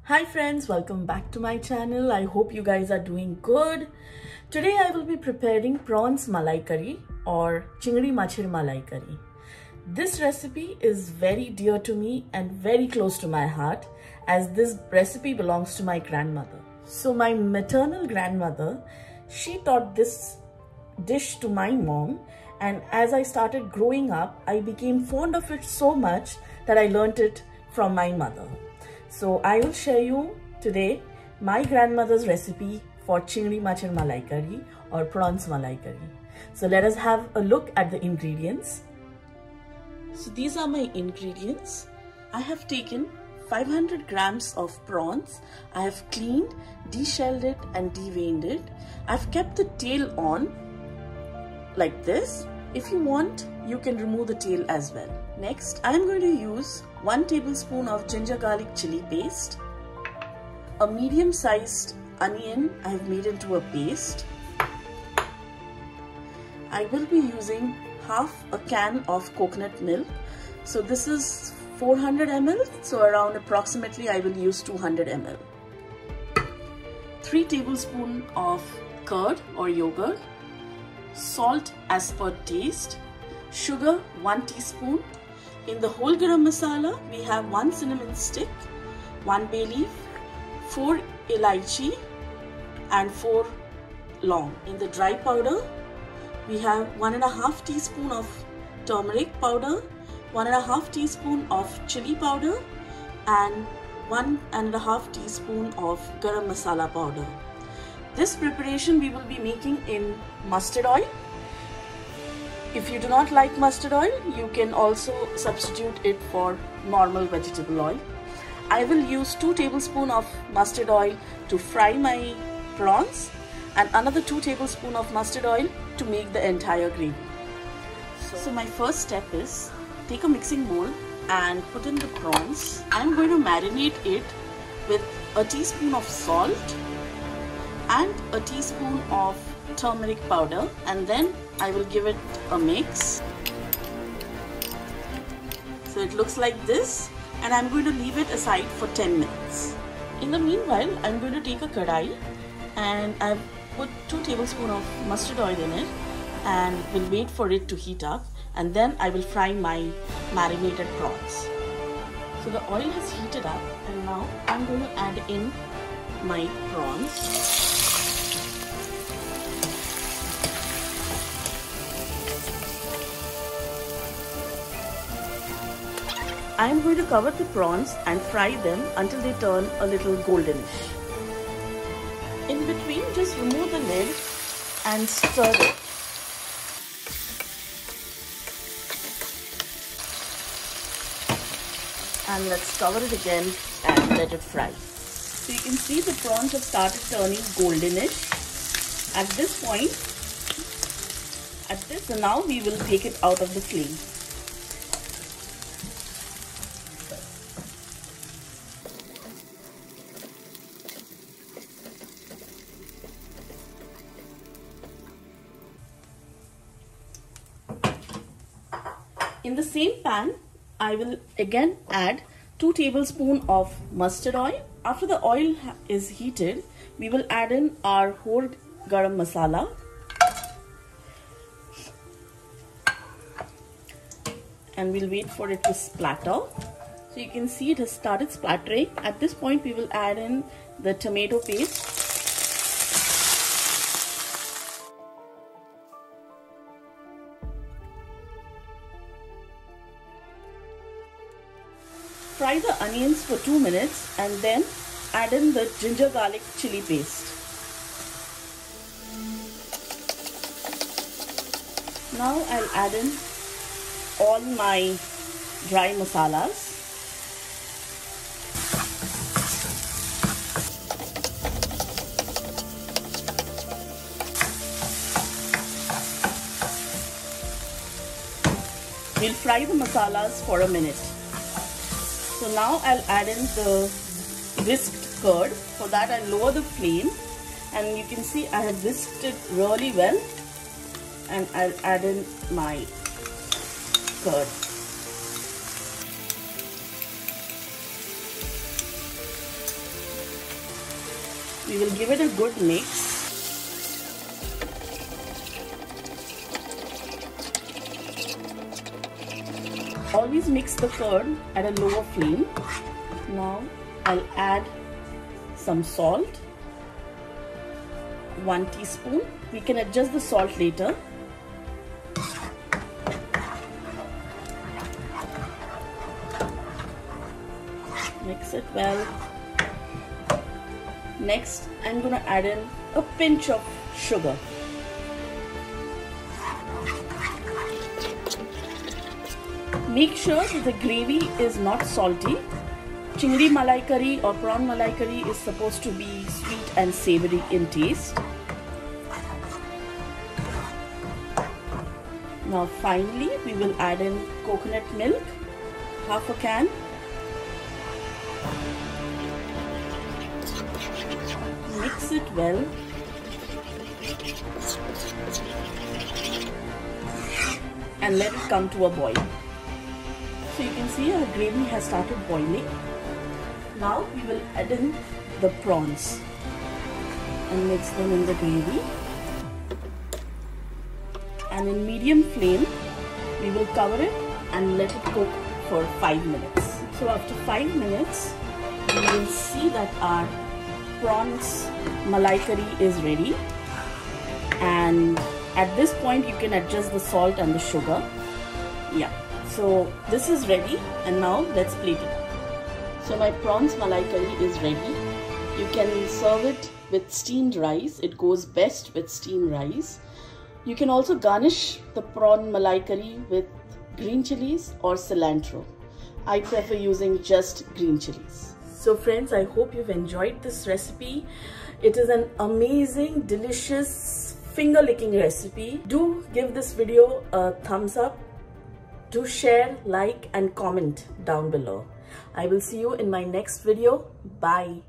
Hi friends, welcome back to my channel. I hope you guys are doing good. Today I will be preparing prawns malai curry or chingdi machir malai curry. This recipe is very dear to me and very close to my heart as this recipe belongs to my grandmother. So my maternal grandmother, she taught this dish to my mom, and as I started growing up, I became fond of it so much that I learnt it from my mother. So I will share you today my grandmother's recipe for chingdi machir malai curry or prawns malai curry. So let us have a look at the ingredients. So these are my ingredients. I have taken 500 grams of prawns. I have cleaned, deshelled it and deveined it. I've kept the tail on like this. If you want, you can remove the tail as well. Next, I am going to use 1 tablespoon of ginger garlic chili paste, a medium sized onion I have made into a paste. I will be using half a can of coconut milk. So this is 400 ml, so around approximately I will use 200 ml. 3 tablespoons of curd or yogurt, salt as per taste, sugar 1 teaspoon. In the whole garam masala, we have 1 cinnamon stick, 1 bay leaf, 4 elaichi and 4 long. In the dry powder, we have 1.5 teaspoon of turmeric powder, 1.5 teaspoon of chili powder and 1.5 teaspoon of garam masala powder. This preparation we will be making in mustard oil. If you do not like mustard oil, you can also substitute it for normal vegetable oil. I will use 2 tablespoons of mustard oil to fry my prawns and another 2 tablespoons of mustard oil to make the entire gravy. So my first step is take a mixing bowl and put in the prawns. I'm going to marinate it with a teaspoon of salt and a teaspoon of turmeric powder, and then I will give it a mix. So it looks like this, and I'm going to leave it aside for 10 minutes. In the meanwhile, I'm going to take a kadai and I've put 2 tablespoons of mustard oil in it and will wait for it to heat up, and then I will fry my marinated prawns. So the oil has heated up and now I'm going to add in my prawns. I am going to cover the prawns and fry them until they turn a little goldenish. In between, just remove the lid and stir it. And let's cover it again and let it fry. So you can see the prawns have started turning goldenish. At this point, so now we will take it out of the flame. In the same pan, I will again add 2 tablespoons of mustard oil. After the oil is heated, we will add in our whole garam masala. And we'll wait for it to splatter. So you can see it has started splattering. At this point, we will add in the tomato paste. Fry the onions for 2 minutes and then add in the ginger garlic chili paste. Now I'll add in all my dry masalas. We'll fry the masalas for a minute. So now I'll add in the whisked curd. For that I'll lower the flame, and you can see I have whisked it really well, and I'll add in my curd. We will give it a good mix. Always mix the curd at a lower flame. Now I'll add some salt, 1 teaspoon. We can adjust the salt later. Mix it well. Next, I'm going to add in a pinch of sugar. Make sure that the gravy is not salty. Chingdi malai curry or prawn malai curry is supposed to be sweet and savory in taste. Now finally, we will add in coconut milk, half a can. Mix it well. And let it come to a boil. So you can see our gravy has started boiling. Now we will add in the prawns and mix them in the gravy. And in medium flame, we will cover it and let it cook for 5 minutes. So after 5 minutes, we will see that our prawns malai curry is ready. And at this point, you can adjust the salt and the sugar. Yeah. So this is ready, and now let's plate it. So my prawns malai curry is ready. You can serve it with steamed rice. It goes best with steamed rice. You can also garnish the prawn malai curry with green chilies or cilantro. I prefer using just green chilies. So friends, I hope you've enjoyed this recipe. It is an amazing, delicious, finger-licking recipe. Do give this video a thumbs up. Do share, like and comment down below. I will see you in my next video. Bye.